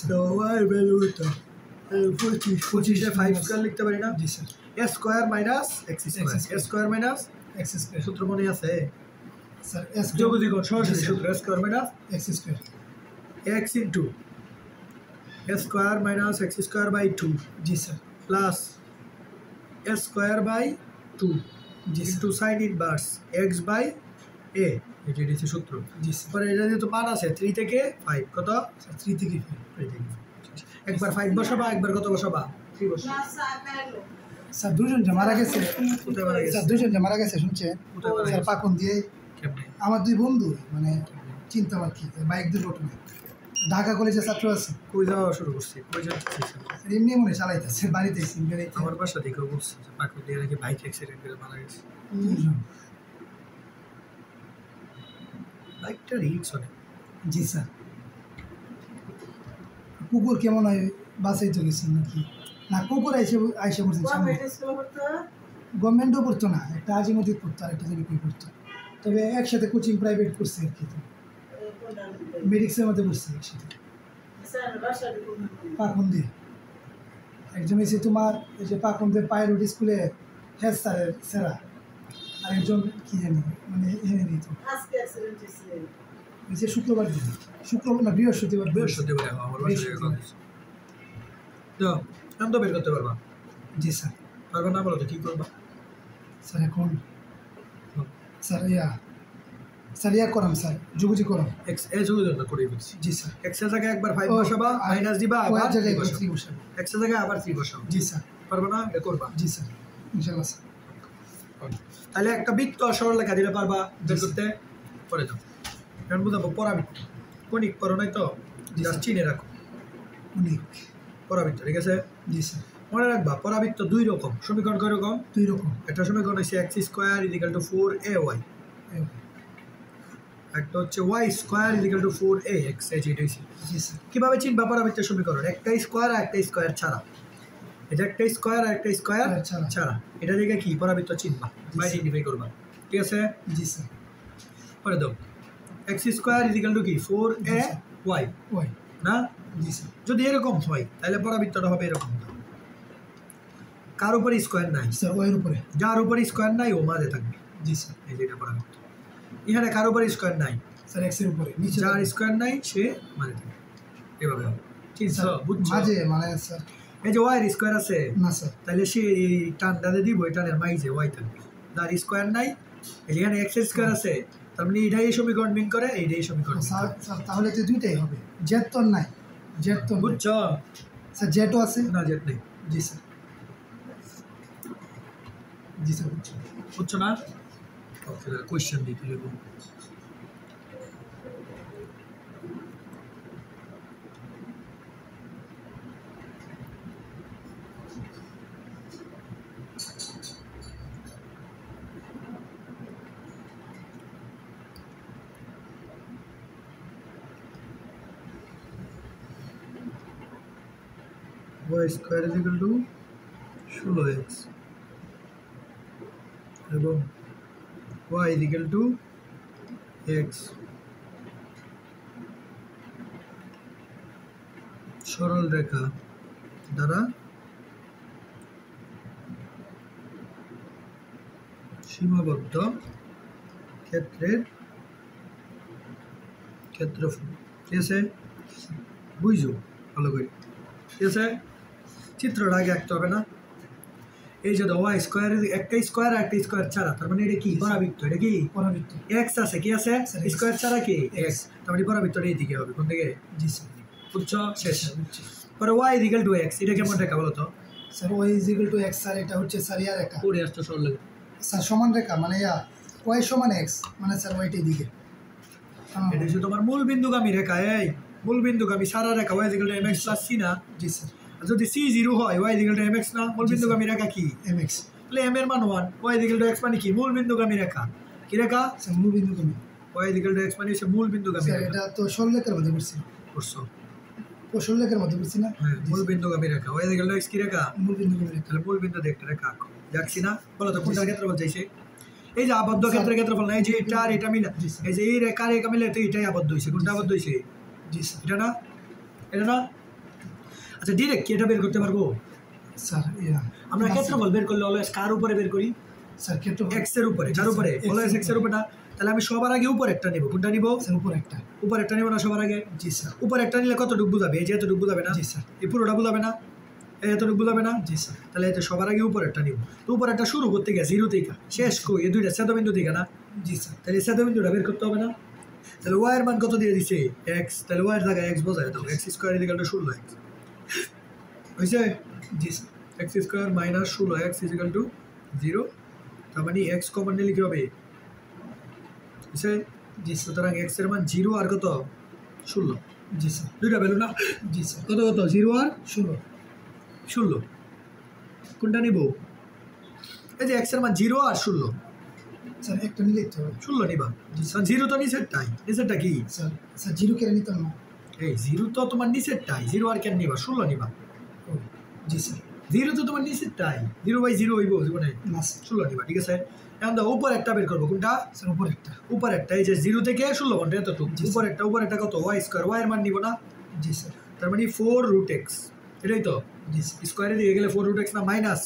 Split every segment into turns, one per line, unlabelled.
তো y value তো 25 এ 5 square লিখতে পারি না
জি sir
a square minus x square a square minus
x square
সূত্র মনে আছে
স্যার s
যোগযোগ সরাসরি সূত্র a square minus
x square
x into a square minus x square by 2
জি sir
plus a square by 2
জি
into sin inverse x by a এটা হচ্ছে সূত্র
জি স্যার
পরে এটা যেহেতু মান আছে 3 থেকে 5 কত
3 থেকে
3 থেকে একবার 5 বসাবা একবার কত বসাবা 3 বসাবা
স্যার দুজন যে মারা গেছে
কোথায় মারা গেছে
স্যার দুজন যে মারা গেছে শুনছেন
কোথায় মারা
স্যার
গেছে?
পাকুন দিয়ে
কেমনে
আমার দুই বন্ধু মানে চিন্তা আর কি বাইক দুর্ঘটনা ঢাকা কলেজের ছাত্র আছে
কই যাওয়া শুরু করছি কই যাচ্ছি
এমনি মনে চালাইতেছে বাড়িতে সিঙ্গেল
আমার বাসা থেকে বলছে যে পাকু দিয়ে নাকি বাইক অ্যাক্সিডেন্ট করে মারা গেছে বাইকটা রিক্স অনেক
জি স্যার কুকুর কেমন হয় বাসাই তো গেছেন নাকি না কুকুর আইসে পড়ছেন গভর্নমেন্টও পড়তো না একটা আজিমতি পড়তো আর একটা জানি কই পড়তো তবে একসাথে কোচিং প্রাইভেট করছে আর কি তো মেডিক্সের মধ্যে পড়ছে একসাথে পাকুন দিয়ে একজন এসে তোমার এই যে পাকুন দিয়ে পাইলট স্কুলে হেড স্যারের সেরা আরেকজন কি জানি মানে এনে দিত এই যে শুক্রবার দিন শুক্রবার না বৃহস্পতিবার
বৃহস্পতিবার আমার বাসা থেকে কথা তো নাম তো বের করতে পারবা
জি স্যার
পারবা না বলো তো কি করবা
স্যার এখন স্যার ইয়া করাম স্যার যুবজি করাম
এক্স এ জন্য করে দিচ্ছি
জি স্যার
এক্স এর জায়গায় একবার 5 বসাবা মাইনাস দিবা আবার
ওই জায়গায়
3
3 বসাবো
এক্স এর জায়গায় আবার 3 বসাও
জি স্যার
পারবা না এটা করবা
জি স্যার ইনশাআল্লাহ স্যার
তাহলে একটা বৃত্ত সরলরেখা দিলে পারবা বের করতে পরে দাও এখন বুঝাবো পরাবৃত্ত কোণিক করো নাই তো জাস্ট চিনে রাখো
অনেক
পরাবৃত্ত ঠিক আছে
জি স্যার
মনে রাখবা পরাবৃত্ত দুই রকম সমীকরণ কয় রকম
2 রকম
একটা সমীকরণ হচ্ছে x square equal to 4ay একটা হচ্ছে y square equal to 4ax এই যেটা হইছে
জি স্যার
কিভাবে চিনবা পরাবৃত্তের সমীকরণ একটা স্কয়ার আর একটা স্কয়ার ছাড়া এটা একটা স্কয়ার আর একটা স্কয়ার ছাড়া এটা দেখে কি পরাবৃত্ত চিনবা আইডেন্টিফাই করবা ঠিক আছে
জি স্যার
পরে দাও x স্কয়ার ইকুয়াল টু কি 4ay
ওই
না
জি স্যার
যদি এরকম হয় তাহলে পরাবৃত্তটা হবে এরকম কার উপরে স্কয়ার নাই
স্যার ওয়ের উপরে
যার উপরে স্কয়ার নাই ও মাঝে থাকবে
জি স্যার
এই যেটা পরাবৃত্ত এখানে কার উপরে স্কয়ার নাই
স্যার এক্স এর উপরে নিচে
যার স্কয়ার নাই সে মাঝে থাকবে এভাবে হবে চিনছো বুঝছো
মাঝে মানে স্যার
এই যে ওয়াই স্কয়ার আছে
না স্যার
তাহলে সে এই টানটাতে দিব এই টানের মাইজে ওয়াই থাকবে যার স্কয়ার নাই এখানে এক্স স্কয়ার আছে তার মানে এইটাই সমীকরণ মিন করে এইটাই সমীকরণ
স্যার স্যার তাহলে তো দুইটাই হবে জেড তো নাই জেড তো
বুঝছো
স্যার জেডও আছে
না জেট নেই
জি স্যার জি স্যার
বুঝছো না কোয়েশ্চেন দিতে হবে y square equal to 16x এবং y ইকুয়াল টু x সরল রেখা দ্বারা সীমাবদ্ধ ক্ষেত্রের ক্ষেত্রফল ঠিক আছে বুঝছো ভালো করে ঠিক আছে চিত্রটা আগে আঁকতে হবে না এই যে ওয়াই স্কয়ার একটা স্কয়ার আর একটা স্কয়ার ছাড়া তার মানে এটা কি পরাবৃত্ত এটা কি
পরাবৃত্ত
এক্স আছে কি আছে স্কয়ার ছাড়া কি এক্স তার মানে পরাবৃত্তটা এইদিকে হবে কোন দিকে
জি স্যার
বুঝছো শেষ পরে ওয়াই ইকুয়াল টু এক্স এটা কেমন রেখা বলো তো
sir y is equal to x sir এটা হচ্ছে স্যার ইয়া রেখা
পরে আসতো সরল রেখা
স্যার সমান রেখা মানে ইয়া ওয়াই সমান এক্স মানে স্যার ওয়াইটা দিকে
এটা হচ্ছে তোমার মূল বিন্দুগামী রেখা এই মূল বিন্দুগামী সারা রেখা y equal to mx plus c না
জি স্যার
যদি c 0 হয় y ইকুয়াল টু mx না মূল বিন্দুগামী রেখা কি
এম এক্স
তাহলে m এর মান 1 y ইকুয়াল টু x মানে কি মূল বিন্দুগামী রেখা কি রেখা
স্যার মূল বিন্দু কমি
y ইকুয়াল টু x মানে হচ্ছে মূল বিন্দুগামী
স্যার
রেখা
এটা তো সরলরেখার মধ্যে পড়ছি
করছো
সরলরেখার মধ্যে পড়ছি না
হ্যাঁ মূল বিন্দুগামী রেখা y ইকুয়াল টু x কি রেখা
মূল বিন্দু কমি
তাহলে মূল বিন্দু দিয়ে একটা রেখা আঁকো দেখছি না বলো তো কোনটা ক্ষেত্রফল চাইছে এই যে আবদ্ধ ক্ষেত্রের ক্ষেত্রফল না এই যে এটা আর এটা মিলে এই যে এই রেখা রেখা মিলে তো এটাই আবদ্ধ হইছে কোনটা আবদ্ধ হইছে
জি স্যার
এটা না আচ্ছা ডিরেক্ট কি এটা বের করতে পারবো?
স্যার
আমরা ক্ষেত্রফল বের করলে অলওয়েজ কার উপরে বের করি?
স্যার ক্ষেত্রফল
এক্স এর উপরে। কার উপরে? অলওয়েজ এক্স এর উপরে না। তাহলে আমি সবার আগে উপর একটা নিব। কোনটা নিব?
স্যার উপর একটা।
উপর একটা নিব না সবার আগে?
জি স্যার।
উপর একটা নিলে কতটুকু বুঝাবে? এই যে এতটুকু বুঝাবে না?
জি স্যার।
এই পুরোটা বুঝাবে না? এই এতটুকু বুঝাবে না?
জি স্যার।
তাহলে এটা সবার আগে উপর একটা নিব। তো উপর একটা শুরু করতে গিয়ে 0 থেকে শেষ কই এই দুইটা ছেদবিন্দু থেকে না?
জি স্যার।
তাহলে ছেদবিন্দুটা বের করতে হবে না? তাহলে ওয়াই এর মান কত দিয়ে দিছে? এক্স। তাহলে ওয়াই এর জায়গায় এক্স বসায় দাও। X square equal to 16x হইছে?
জি sir.
X square minus 16x equal to 0। তার মানে এক্স কমন নিলে কি হবে? বুঝছে? জি। সুতরাং এক্স এর মান 0 আর কত? 16।
জি স্যার।
দুইটা ভ্যালু না?
জি স্যার।
কত কত? 0 আর
16।
কোনটা নিব? এই যে এক্স এর মান 0 আর 16।
স্যার একটা নিলেই তো হবে।
16 নিবা। কারণ 0 তো নিচেরটাই। নিচেরটা কি?
স্যার স্যার 0 কেন নিতাম না?
এই 0 তো তোমার নিচেরটাই। 0 আর কেন নিবা? 16 নিবা।
ও জি স্যার।
0 তো তোমার নিচেরটাই। 0/0 হইব জীবনে।
না স্যার।
16 নিবা। ঠিক আছে? এখন দাও উপর একটা বের করবো। কোনটা?
স্যার উপর একটা।
উপর একটা। এই যে 0 থেকে 16 পর্যন্ত এতটুকু। উপর একটা কত? Y square. ওয়াই এর মান নিব না?
জি স্যার।
তার মানে 4√x। এটাই তো?
জি স্যার।
স্কোয়ারে দিয়ে গেলে 4√x না মাইনাস?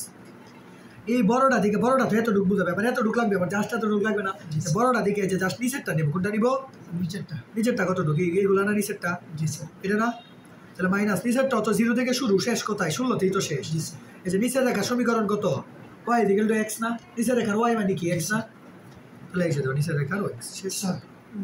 এই বড়টা দিকে বড়টা তো এতটুকু বুঝাবে। আবার এতটুকু লাগবে, আবার জাস্ট এতটুকু লাগবে না? বড়টা দিকে যে জাস্ট নিচেরটা নিব। কোনটা নিব?
নিচেরটা।
নিচেরটা কতটুকু? এইগুলা না নিচেরটা?
জি স্যার।
এটা না? তাহলে মাইনাস নিচেরটা তো 0 থেকে শুরু, শেষ কোথায়? 16তেই তো শেষ।
জি স্যার।
এই যে নিচের রেখার সমীকরণ কত? ওয়াই ইকুয়াল টু এক্স না? নিচের রেখার ওয়াই মানে কি? এক্স না? তাহলে এই যে দাও নিচের রেখার এক্স। শেষ।
স্যার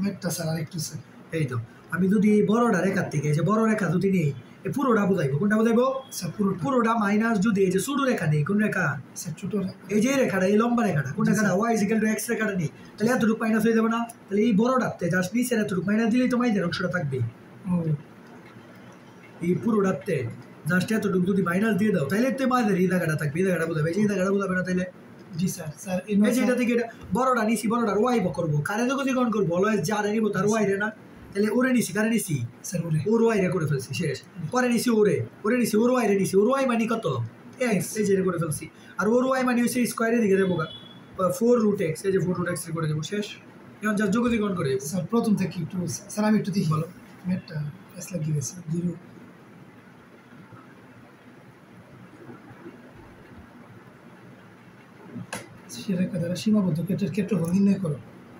ম্যাথটা স্যার আরেকটু স্যার।
এই তো আমি যদি এই বড়টা রেখার থেকে, এই যে বড় রেখা যদি নেই, এই পুরোটা বুঝাইবো। কোনটা বুঝাইবো?
স্যার
পুরোটা মাইনাস যদি এই যে ছোট রেখা নেই, কোন রেখা?
স্যার ছোট
এই যে রেখাটা, এই লম্বা রেখাটা, কোন রেখাটা? ওয়াই ইকুয়াল টু এক্স রেখাটা নেই, তাহলে এতটুকু মাইনাস হয়ে যাবে না? তাহলে এই বড়টাতে জাস্ট নিচের এতটুকু মাইনাস দিলেই তো মাইনের অংশটা থাকবে।
ও
এই পুরোটাতে জাস্ট এতটুকু যদি মাইনাস দিয়ে দাও, তাহলে তো মাইনের এই জায়গাটা থাকবে। এই জায়গাটা বুঝাবে, এই জায়গাটা বুঝাবে না? তাহলে
জি স্যার। স্যার
এই যে এটা থেকে এটা বড়টা নিছি, বড়টার ওয়াই করবো। কারে যখন করবো অলওয়েজ যারে নিবো তার ওয়াই রে না? তাহলে ওরে নিছি, কারে নিছি?
স্যার ওরে।
ওর ওয়াই রে করে ফেলছি, শেষ। পরে নিছি ওরে নিছি, ওর ওয়াই রে নিছি। ওর ওয়াই মানে কত? এক্স। এই যে করে ফেলছি। আর ওর ওয়াই মানে হচ্ছে স্কোয়ারের দিকে দেবো 4√x। এই যে 4√x করে দেবো, শেষ। এখন যা যোগজীকরণ করে
স্যার প্রথম থেকে একটু স্যার আমি একটু দেখি। বলো ম্যাথটা এস লাগিয়ে গেছে 0। সেরেখা দ্বারা সীমাবদ্ধ ক্ষেত্রের ক্ষেত্রফল নির্ণয় করো।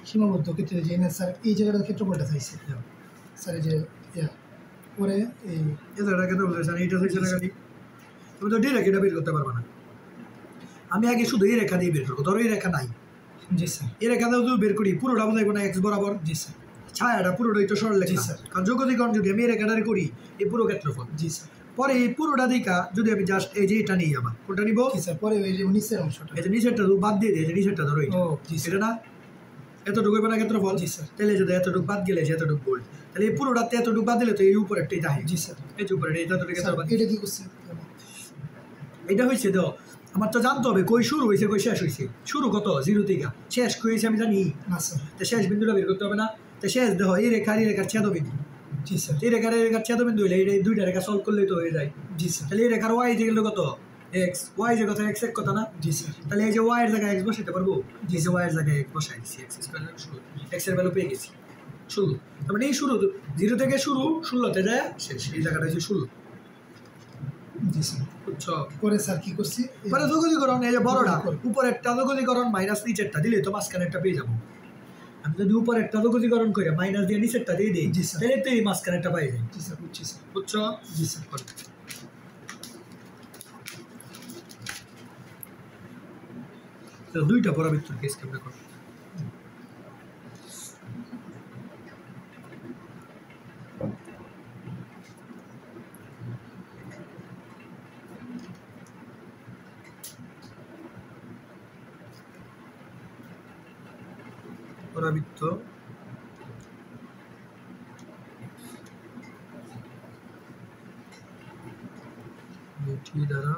সীমাবদ্ধ ক্ষেত্রের যে না স্যার এই জায়গাটার ক্ষেত্রফলটা চাইছে স্যার। এই যে পরে এই
জায়গাটা কেন বলতেছে এইটা হচ্ছে না? খালি তুমি তো ডিরেক্ট এটা বের করতে পারবে না। আমি আগে শুধু এই রেখা দিয়ে বের করবো। ধরো এই রেখা নাই।
জি স্যার।
এই রেখা দিয়ে বের করি, পুরোটা বোঝাইবো না এক্স বরাবর?
জি স্যার।
ছায়াটা পুরোটাই তো সরল লেখা।
জি স্যার।
কারণ যোগজীকরণ যদি আমি এই রেখাটারে করি, এই পুরো ক্ষেত্রফল।
জি স্যার।
পরে এই পুরোটা দিকা যদি আমি জাস্ট এই যে এটা নিই, আবার কোনটা নিব?
জি স্যার। পরে এই যে নিচের অংশটা,
এই যে নিচেরটা বাদ দিয়ে দিই, এই যে নিচেরটা ধরো
ও জি স্যার।
এটা না? এতটুকু হবে না ক্ষেত্রফল?
জি স্যার।
তাহলে যদি এতটুকু বাদ গেলে যে এতটুকু বল, তাহলে এই পুরোটাতে এতটুকু বাদ দিলে তো এই উপর একটাই থাকে।
জি স্যার।
এই যে উপরে এটা
এটা কি করছে?
এটা হয়েছে তো আমার তো জানতে হবে কই শুরু হয়েছে কই শেষ হয়েছে। শুরু কত? 0 থেকে। শেষ কই হয়েছে আমি জানি
না স্যার।
তো শেষ বিন্দুটা বের করতে হবে না? তো শেষ দেখো এই রেখার ছেদবিন্দু।
জি স্যার।
এই রেখার ছেদবিন্দু হইলে এই দুইটা রেখা সলভ করলেই তো হয়ে যায়।
জি স্যার।
তাহলে এই রেখার ওয়াই যে গেল কত? এক্স। ওয়াই যে কথা এক্স এক কথা না?
জি স্যার।
তাহলে এই যে ওয়াই এর জায়গায় এক্স বসাইতে পারবো? এই যে ওয়াই এর জায়গায় এক্স বসাই দিছি, এক্স স্কয়ার শুরু, এক্স এর ভ্যালু পেয়ে গেছি 16। তার মানে এই শুরু 0 থেকে শুরু, 16তে যায় শেষ। এই জায়গাটা হচ্ছে 16।
জি স্যার।
বুঝছো?
পরে স্যার কি করছি?
পরে যোগজীকরণ, এই যে বড়টা উপরে একটা যোগজীকরণ মাইনাস নিচেরটা দিলে তো মাঝখানে একটা পেয়ে যাবো। আমি যদি উপরে একটা যোগজীকরণ করে মাইনাস দিয়ে নিচেরটা দিয়ে দিই,
জি স্যার।
তাহলে তো এই মাঝখানে একটা পাই যায়।
জি স্যার। বুঝছি স্যার।
বুঝছো?
জি স্যার।
তো দুইটা পরাবৃত্তর কেস কেমন করো? পরাবৃত্ত দুটি দ্বারা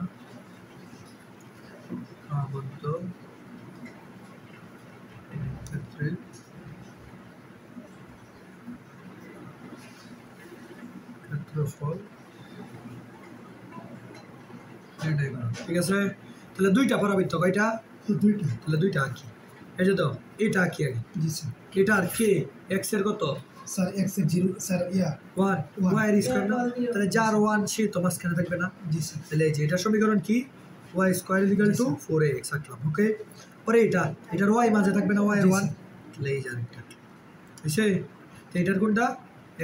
আবদ্ধ ক্ষেত্রে ক্ষেত্রফল নির্ণয় করা। ঠিক আছে? তাহলে দুইটা পরাবৃত্ত, কয়টা?
দুইটা।
তাহলে দুইটা আঁকি। এই যে তো এটা আঁকি আগে।
জি স্যার।
এটা আর কে এক্স এর কত?
স্যার এক্স এর 0 স্যার ইয়া
1 y এর স্কয়ার না তাহলে যার 1 সে তো মাঝখানে থাকবে না
জি স্যার
তাহলে এই যে এটা সমীকরণ কি y square equal to 4ax রাখলাম ওকে পরে এটার y মাঝে থাকবে না y এর 1 তাহলে এই যে আরেকটা এসে তো এটার কোনটা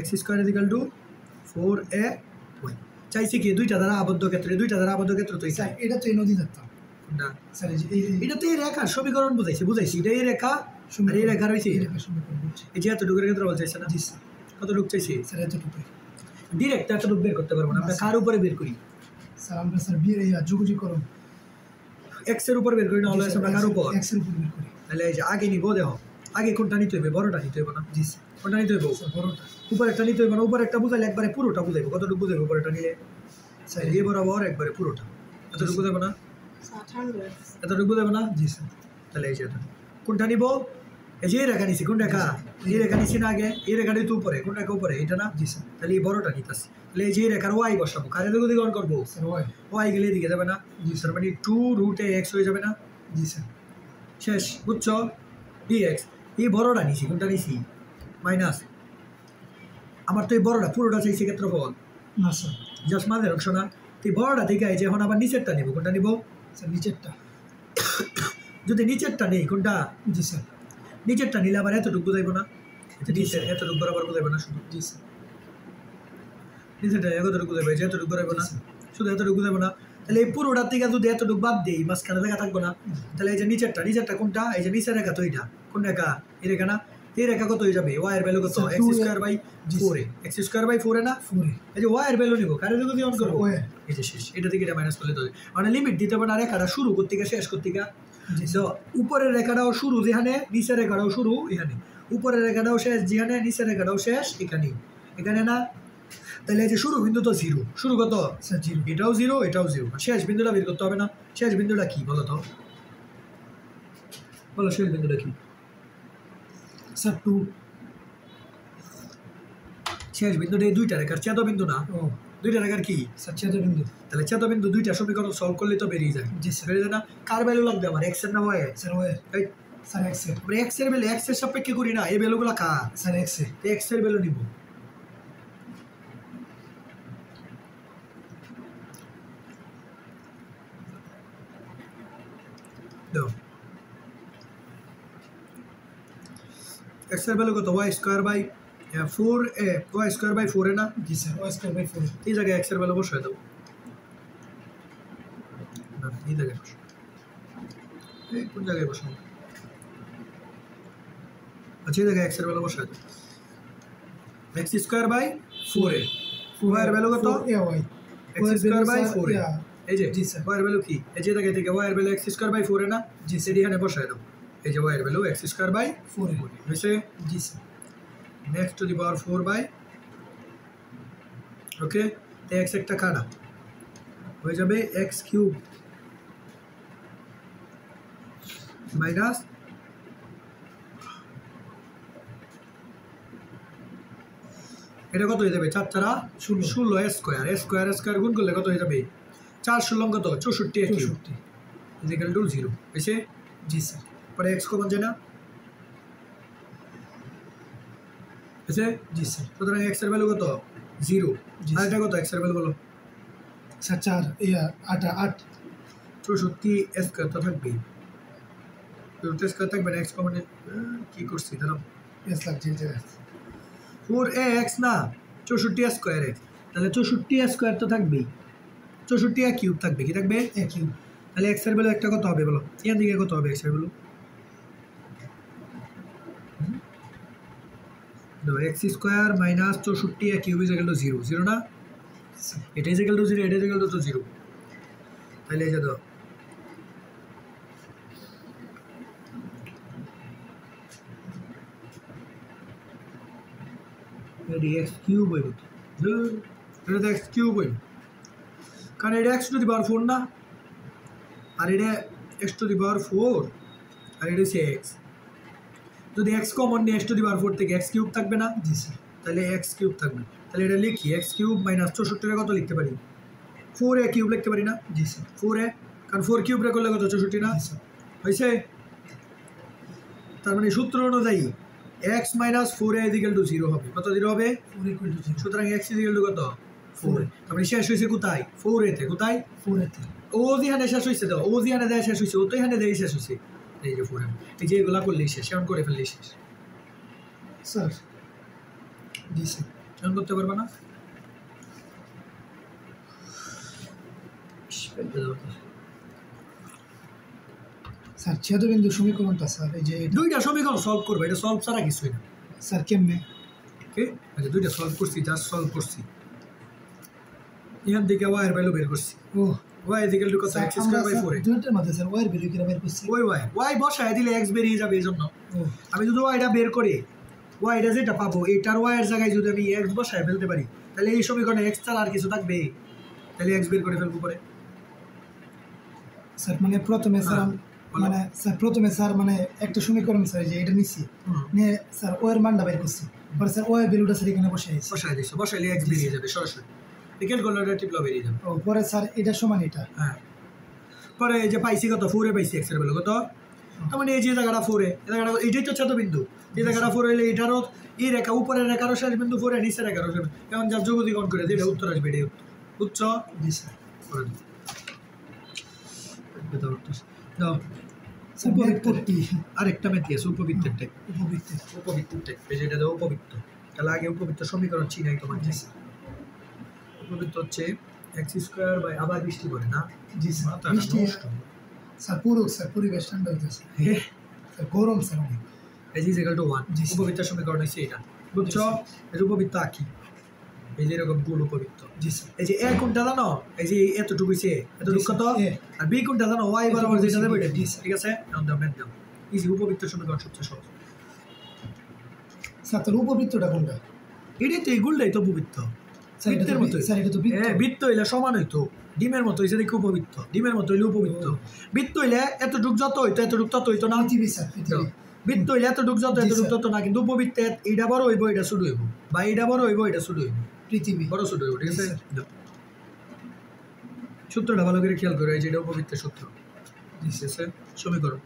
x square equal to 4a y চাইছি কি দুইটা দ্বারা আবদ্ধ ক্ষেত্র তো
স্যার এটা তো এই নদী ধরতাম
না
স্যার এই
এটা তো এই রেখার সমীকরণ বুঝাইছি এটা এই রেখা আর এই রেখা রয়েছে
এই রেখা সমীকরণ বুঝছি
এই যে এতটুকুর ক্ষেত্রে বলছে না
জি স্যার
কতটুকু চাইছি
স্যার এতটুকু
ডিরেক্ট এতটুকু বের করতে পারবো না আমরা কার উপরে বের করি
স্যার আমরা স্যার বিয়ে ইয়া যোগাযোগ করুন
এক্স এর উপর বের করি না অলওয়েজ আমরা কার উপর
এক্স এর উপর বের করি
তাহলে এই যে আগে নিবো দেখো আগে কোনটা নিতে হবে বড়টা নিতে হবে না
জি স্যার
কোনটা নিতে হবে
স্যার বড়টা
উপর একটা নিতে হবে না উপর একটা বুঝাইলে একবারে পুরোটা বুঝাইবো কতটুকু বুঝাইবো উপরটা নিলে
স্যার
এই বরাবর একবারে পুরোটা এতটুকু বুঝাবো না এতটুকু বুঝাবো না
জি স্যার
তাহলে এই যে কোনটা নিবো এই যে এই রেখা নিছি কোন রেখা এই রেখা নিছি না আগে এই রেখাটা তো উপরে কোন রেখা উপরে এটা না
জি স্যার
তাহলে এই বড়টা নিতাছি তাহলে এই যে রেখার ওয়াই বসাবো কারে দিকে দিকে করবো
স্যার ওয়াই
ওয়াই গেলে এদিকে যাবে না
জি
স্যার মানে 2√x হয়ে যাবে না
জি স্যার
শেষ বুঝছো dx এই বড়টা নিছি কোনটা নিছি মাইনাস আমার তো এই বড়টা পুরোটা চাইছে ক্ষেত্রফল
না স্যার
জাস্ট মাঝের অংশ না তো এই বড়টা থেকে এই যে এখন আবার নিচেরটা নিব কোনটা নিব
স্যার নিচেরটা
যদি নিচেরটা নেই কোনটা
জি স্যার
নিচেরটা নিলে আবার এতটুকু বুঝাইবো না নিচের এতটুকু বরাবর বুঝাইবো না শুধু
জি স্যার
নিচেরটা এতটুকু বুঝাইবো যে এতটুকু বুঝাইবো না শুধু এতটুকু বুঝাইবো না তাহলে এই পুরোটার থেকে যদি এতটুকু বাদ দিই মাঝখানে রেখা থাকবো না তাহলে এই যে নিচেরটা কোনটা এই যে নিচের রেখা তো এইটা কোন রেখা এই রেখা না এই রেখা কত হয়ে যাবে y এর ভ্যালু কত x square by 4a x square by 4a না
4a
এই যে y এর ভ্যালু নিব কারে দিকে অন করব
ওই
এই যে শেষ এটা থেকে এটা মাইনাস করলে তো মানে লিমিট দিতে হবে না রেখাটা শুরু করতে গিয়ে শেষ করতে গিয়ে তো উপরের রেখাটাও শুরু যেখানে নিচের রেখাটাও শুরু এখানে উপরের রেখাটাও শেষ যেখানে নিচের রেখাটাও শেষ এখানে না তাহলে এই যে শুরু বিন্দু তো 0 শুরু কত
স্যার 0
এটাও 0 এটাও 0 শেষ বিন্দুটা বের করতে হবে না শেষ বিন্দুটা কি বলো তো বলো শেষ বিন্দুটা কি
স্যার 2
শেষ বিন্দুটা এই দুইটা রেখার ছেদ বিন্দু না
ও
দুইটা রেখার কি
স্যার ছেদবিন্দু
তাহলে ছেদ বিন্দু দুইটা সমীকরণ সলভ করলে তো বেরিয়ে যায়
জি স্যার
বেরিয়ে যায় না কার ভ্যালু লাগবে আমার x এর না y এর
স্যার ওই
এই
স্যার এক্স এর
আমরা x এর ভ্যালু x এর সাপেক্ষে করি না এই ভ্যালুগুলো কার
স্যার এক্স এর
x এর ভ্যালু নিব দাও x এর ভ্যালু কত y square by 4a y square by 4a না
জি স্যার ওয়াই স্কয়ার বাই 4
এই জায়গায় x এর ভ্যালু বসায় দাও না এই জায়গায় বসাও এই কোন জায়গায় বসাও আচ্ছা এই জায়গায় x এর ভ্যালু বসায় দাও x square by 4a y এর ভ্যালু কত
এ y
x square by 4a এই যে
জি স্যার
y এর ভ্যালু কি এই যে জায়গা থেকে y এর value x square by 4a না জি সেটি এখানে বসায় দাও এই যে y এর ভ্যালু x স্কয়ার বাই
4
হইছে
জি sir
next to the power 4 by okay তো x একটা কাটা হয়ে যাবে x কিউব মাইনাস এটা কত হয়ে যাবে 4 4 16 স্কয়ার গুণ করলে কত হয়ে যাবে 4 16 কত 64 কিউব
64
ইকুয়াল টু 0 হইছে
জি স্যার
পরে x কমন যায় না হইছে
জি স্যার
সুতরাং x এর ভ্যালু কত 0
জি,
আর এটা কত x এর ভ্যালু বলো
স্যার 4 ইয়া 8
64 স্কয়ার তো থাকবেই তো স্কয়ার থাকবে না x কমন কি করছি দাঁড়াও
এস লাগছে যে
4ax না 64 স্কয়ার x তাহলে 64 স্কয়ার তো থাকবেই 64 কিউব থাকবে কি থাকবে
এ কিউব
তাহলে x এর ভ্যালু একটা কত হবে বলো এর দিকে কত হবে x এর ভ্যালু দেখো x square minus 64 cube is equal to 0 0 না এটা ইজ ইকুয়াল টু 0 এটা ইজ ইকুয়াল টু 0 তাহলে এই যে দাও এটি x কিউব হইব এটা তো x কিউব হইব কারণ এটা x টু দি পাওয়ার 4 না আর এটা x টু দি পাওয়ার 4 আর এটা হচ্ছে x যদি x কমন নিয়ে x টু দি পাওয়ার 4 থেকে x কিউব থাকবে না
জি স্যার
তাহলে x কিউব থাকবে তাহলে এটা লিখি x কিউব মাইনাস 64 এর কত লিখতে পারি 4a কিউব লিখতে পারি না
জি স্যার
4a কারণ 4 কিউব রে করলে কত 64 না
জি স্যার
হইছে তার মানে সূত্র অনুযায়ী x minus 4a equal to 0 হবে। কত 0 হবে?
4 ইকুয়াল টু 0।
সুতরাং এক্স ইকুয়াল টু কত? 4। তারপরে শেষ হয়েছে কোথায়? 4a তে। কোথায়?
4 তে।
ও যেখানে শেষ হয়েছে দাও, ও যেখানে দেয় শেষ হয়েছে, ও তো এখানে দেয় শেষ হয়েছে। এই যে 4a, এই যে এগুলা করলেই শেষ, এমন করে ফেললেই শেষ।
স্যার জি স্যার
এমন করতে পারবে না?
স্যার ছেদবিন্দু সমীকরণটা স্যার এই যে
দুইটা সমীকরণ সলভ করবে, এটা সলভ ছাড়া কিছুই না।
স্যার কেমনে?
ওকে, আচ্ছা দুইটা সলভ করছি, জাস্ট সলভ করছি। এখান থেকে ওয়াই এর ভ্যালু বের করছি।
ও
ওয়াই ইকুয়াল টু কত? x square by 4a।
দুইটার মধ্যে স্যার ওয়াই এর ভ্যালু কি বের করছি?
ওই ওয়াই বসায় দিলে x বেরিয়ে যাবে। এই জন্য
ও
আমি যদি ওয়াইটা বের করি, ওয়াইটা যেটা পাবো এটার ওয়াইয়ের জায়গায় যদি আমি x বসায় ফেলতে পারি, তাহলে এই সমীকরণে x ছাড়া আর কিছু থাকবে, তাহলে x বের করে ফেলবো পরে।
স্যার মানে প্রথমে স্যার প্রথমে স্যার মানে একটা সমীকরণ স্যার যে এটা নিচ্ছি নিয়ে স্যার ও এর মানটা বের করছি, পরে স্যার ও এর ভ্যালুটা স্যার এখানে
বসায় দিচ্ছি, বসাইলে x বেরিয়ে যাবে সরাসরি। ক্যালকুলেটর টিপলে বেরিয়ে যাবে।
ও পরে স্যার এটা সমান এটা।
হ্যাঁ, পরে এই যে পাইছি কত? 4a পাইছি, x এর ভ্যালু কত? তার মানে এই যে জায়গাটা 4a, এই জায়গাটা এটাই তো ছেদবিন্দু। এই জায়গাটা 4 হইলে এটারও এই রেখা উপরের রেখারও শেষ বিন্দু 4a, নিচের রেখারও শেষ বিন্দু। এখন যা যোগজীকরণ করে দিলে উত্তর আসবে, এটাই উত্তর। বুঝছো?
জি স্যার।
করে দাও দাও।
উপবৃত্তটি
আরেকটা ম্যাথ আছে, উপবৃত্তের টাইপ।
উপবৃত্তের
টাইপ, এই যেটা দাও উপবৃত্ত। তাহলে আগে উপবৃত্ত সমীকরণ চিনাই তোমার। উপবৃত্ত হচ্ছে x স্কয়ার বাই, আবার বৃষ্টি পড়ে না?
জি স্যার। বৃষ্টি স্যার স্যার পরিবেশ ঠান্ডা হইতেছে স্যার, গরম স্যার অনেক।
x equal to 1। উপবৃত্তের সমীকরণ হচ্ছে এটা। বুঝছো? এই উপবৃত্ত আঁকি, এই যে এরকম গোল উপবৃত্ত।
জি স্যার।
এই যে a কোনটা জানো? এই যে এতটুকু হইছে, এতটুকু কত? আর b কোনটা জানো? y বরাবর যেটা দেবে এটা। ঠিক আছে, এখন দাও ম্যাথ দাও। ইজি, উপবৃত্তের সমীকরণ সবচেয়ে সহজ।
স্যার তার উপবৃত্তটা কোনটা?
এটাই তো, এই গোলটাই তো উপবৃত্ত। বৃত্তের মতো।
স্যার এটা তো
বৃত্ত হইলে সমান হইতো, ডিমের মতো হইছে দেখি উপবৃত্ত। ডিমের মতো হইলে উপবৃত্ত। বৃত্ত হইলে এতটুক যত হইতো এতটুক তত হইতো না?
পৃথিবী স্যার, পৃথিবী।
বৃত্ত হইলে এতটুক যত এতটুক তত না, কিন্তু উপবৃত্তে এইটা বড় হইব, এটা ছোট হইব, বা এইটা বড় হইব, এটা ছোট হইব।
পৃথিবী
বড় ছোট হইব। ঠিক আছে, সূত্রটা ভালো করে খেয়াল করো, এই যে এটা উপবৃত্তের সূত্র। ঠিক আছে, সমীকরণ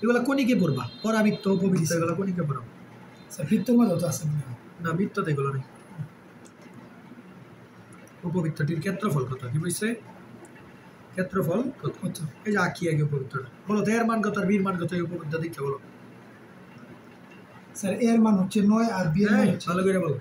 এগুলা কোনিকে পড়বা, পরাবৃত্ত উপবৃত্ত এগুলা কোনিকে পড়াবো।
স্যার বৃত্তের মধ্যে তো আছে
না, বৃত্ততে এগুলো নেই। উপবৃত্তটির ক্ষেত্রফল কত? কি বলছে? ক্ষেত্রফল কত? এই যে আঁকি আগে উপবৃত্তটা বলো তো, এর মান কত আর বির মান কত? এই উপবৃত্ত দেখতে বলো।
স্যার এর মান হচ্ছে 9 আর বি এর মান হচ্ছে,
ভালো করে বলো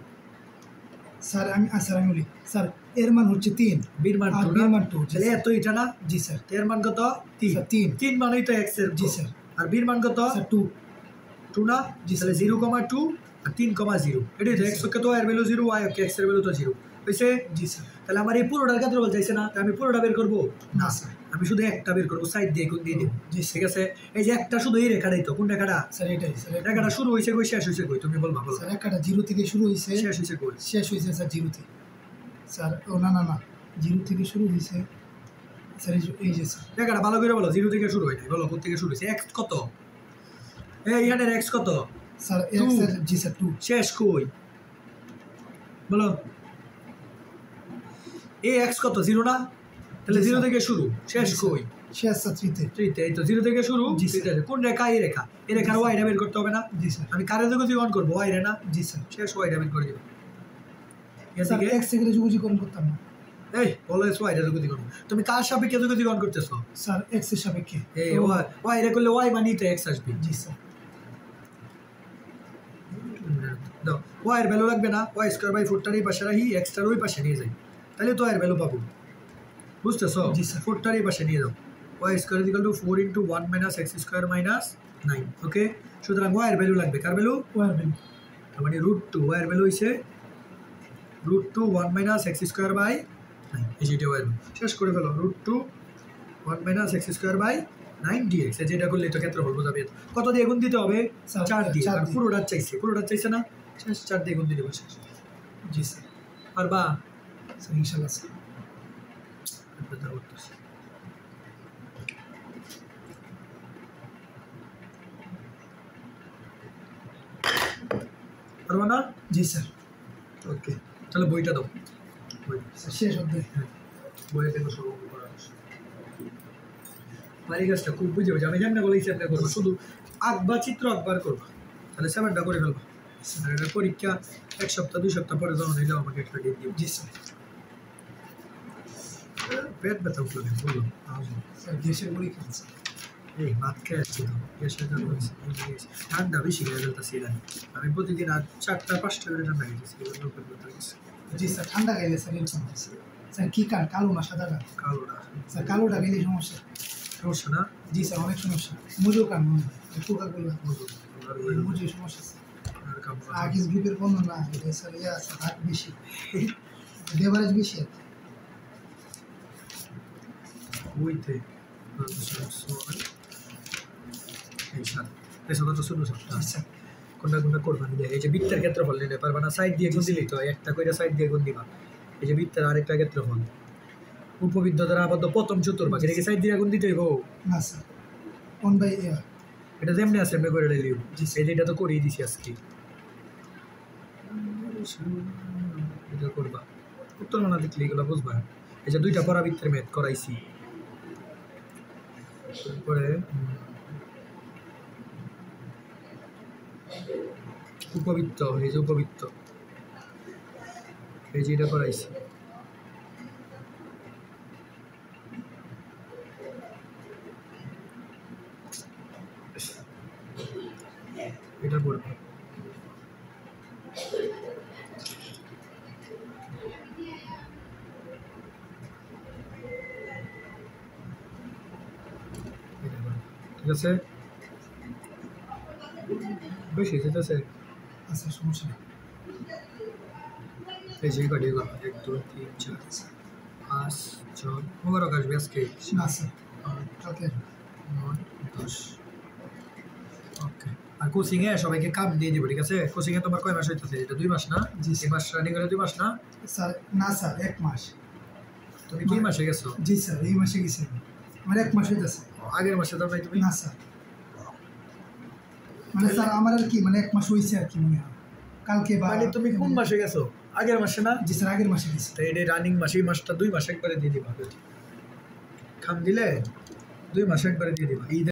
স্যার আমি বলি স্যার এর মান হচ্ছে 3,
বির মান 2
বির মান 2।
তাহলে এত এটা না?
জি স্যার।
এর মান কত? 3।
3
মানেই তো x এর।
জি স্যার।
আর বির মান কত?
স্যার 2
না? তাহলে 0,2 আর 3,0। এটাই তো, x অক্ষে তো এর ভ্যালু 0, y অক্ষে x এর ভ্যালু তো 0 হইছে।
জি স্যার।
তাহলে আমার এই পুরোটার ক্ষেত্রফল চাইছে না, আমি পুরোটা বের করবো
না স্যার,
আমি শুধু একটা বের করবো, সাইড দিয়ে কোন দিয়ে দেব।
জি
ঠিক আছে, এই যে একটা শুধু এই রেখাটাই তো। কোন রেখাটা?
স্যার এটাই স্যার।
রেখাটা শুরু হইছে কই, শেষ হইছে কই? তুমি বলবা।
স্যার রেখাটা 0 থেকে শুরু হইছে,
শেষ হইছে কই?
শেষ হইছে স্যার 0 থেকে। স্যার ও না 0 থেকে শুরু হইছে স্যার, এই যে স্যার
রেখাটা ভালো করে বলো, 0 থেকে শুরু হয় নাই, বলো কোথা থেকে শুরু হইছে? x কত? এইখানের x কত?
স্যার x স্যার জি স্যার 2।
শেষ কই বলো? এই x কত? 0 না? তাহলে 0 থেকে শুরু, শেষ কই?
শেষ স্যার 3 তে।
এই তো 0 থেকে শুরু।
জি স্যার।
কোন রেখা? এই রেখা। এই রেখার y টা বের করতে হবে না?
জি স্যার।
আমি কারে যোগজীকরণ করব? y রে না?
জি স্যার।
শেষ y টা বের করে দিব।
স্যার x থেকে যোগজীকরণ করতাম না।
এই বলো y টা যোগজীকরণ। তুমি কার সাপেক্ষে যোগজীকরণ করতেছো?
স্যার x এর সাপেক্ষে।
এই y রে করলে y মানে তো x আসবে।
জি স্যার।
দাও, y এর ভ্যালু লাগবে না? y স্কয়ার বাই 4 টার এই পাশে রাখি, x টার ওই পাশে নিয়ে যাই, তাহলে তো এর ভ্যালু পাবো। বুঝতেছো?
জি স্যার।
4 টার এই পাশে নিয়ে যাও। y square equal to 4 * 1 - x square minus 9। ওকে, সুতরাং y এর ভ্যালু লাগবে, কার ভ্যালু?
y এর ভ্যালু
মানে √2। y এর ভ্যালু হইছে √2 1 - x স্কয়ার বাই 9। এই যেটা y এর শেষ করে ফেলো, √2 1 - x স্কয়ার বাই 9 dx। যেটা করলে তো ক্ষেত্রফল বোঝাবে। কত দিয়ে গুণ দিতে হবে? 4 দিয়ে। আর পুরোটা চাইছে না? শেষ 4 দিয়ে গুণ দিয়ে দেবো শেষ।
জি স্যার।
পারবা?
স্যার ইনশাআল্লাহ স্যার।
পারবা না?
জি স্যার।
ওকে, তাহলে বইটা দাও।
শেষ অধ্যায়।
বইয়ে দেখো সব অঙ্ক করা আছে। বাড়ি কাজটা খুব বুঝে আমি জানি না বলে হিসাব করবো, শুধু আঁকবা, চিত্র আঁকবার করবা। তাহলে 7টা করে ফেলবো। আর এটা পরীক্ষা 1 সপ্তাহ 2 সপ্তাহ পরে যখন হইলেও আমাকে একটা ডেট দিও।
জি স্যার।
পেট ব্যথা উঠলো কেন বললো?
স্যার গ্যাসের পরীক্ষা আছে।
এই ভাত খেয়ে আসছি তো গ্যাসের জন্য হয়েছে। ঠান্ডা বেশি খেয়ে ফেলতেছি না আমি প্রতিদিন আর 4টা 5টা করে ঠান্ডা খেয়েছি এগুলো পেট ব্যথা হয়েছে।
জি স্যার ঠান্ডা খাইলে স্যার এরকম হচ্ছে। স্যার কী কান কালো না সাদা কান?
কালোটা
স্যার কালোটা খেলে সমস্যা।
সমস্যা না?
জি স্যার অনেক সমস্যা। মুজো কান মনে হয় পোকাগুলো মুজোর সমস্যা স্যার।
আর কাপড়
আগে গ্রুপের বন্ধ না এটা স্যার ইয়ে আছে হাত বেশি বেভারেজ বেশি আর কি।
বইতে এই সাত পেছনে তো শুধু সাতটা
জি স্যার।
কোনটা কোনটা করবা নিয়ে এই যে বৃত্তের ক্ষেত্রফল নিতে পারবা না সাইড দিয়ে গুণ দিলেই তো একটা কইরা সাইড দিয়ে গুণ দিবা। এই যে বৃত্তের আরেকটা ক্ষেত্রফল উপবৃত্ত দ্বারা আবদ্ধ প্রথম চতুর্ভাগ এটা কি সাইড দিয়ে গুণ দিতে হইব?
না স্যার 1/a
এটা যেমনি আছে এমনি করে লিও।
জি
এই যে এটা তো করেই দিছি আজকে এটা করবা উত্তর না দেখলে এগুলো বুঝবা। এই যে 2টা পরাবৃত্তের ম্যাথ করাইছি তারপরে উপবৃত্ত এই যে উপবৃত্ত এই যে এটা করাইছি এটা করবো। ঠিক আছে বেশি যেতেছে
আচ্ছা সমস্যা নেই।
এই যে কটি 1 2 3 4 5 6 11 আসবে আজকে
না স্যার কালকে
9 10 ওকে। আর কোচিংয়ে সবাইকে কাম দিয়ে দিব ঠিক আছে? কোচিংয়ে তোমার কয় মাস হইতেছে? এটা 2 মাস না?
জি,
এই মাস রানিং করে 2 মাস না?
স্যার না স্যার 1 মাস।
তুমি কি মাসে গেছো?
জি স্যার এই মাসে গেছি আমার 1 মাস হইতেছে।
আগের মাসে তো নাই তুমি?
না স্যার মানে স্যার আমার আর কি মানে 1 মাস হয়েছে আর কি মনে হয় কালকে বা
মানে তুমি কোন মাসে গেছো? আগের মাসে না?
জি স্যার আগের মাসে গেছি।
তো এটা রানিং মাসে এই মাসটা 2 মাস একবারে দিয়ে দিবা। খাম দিলে 2 মাস একবারে দিয়ে দিবা। ঈদ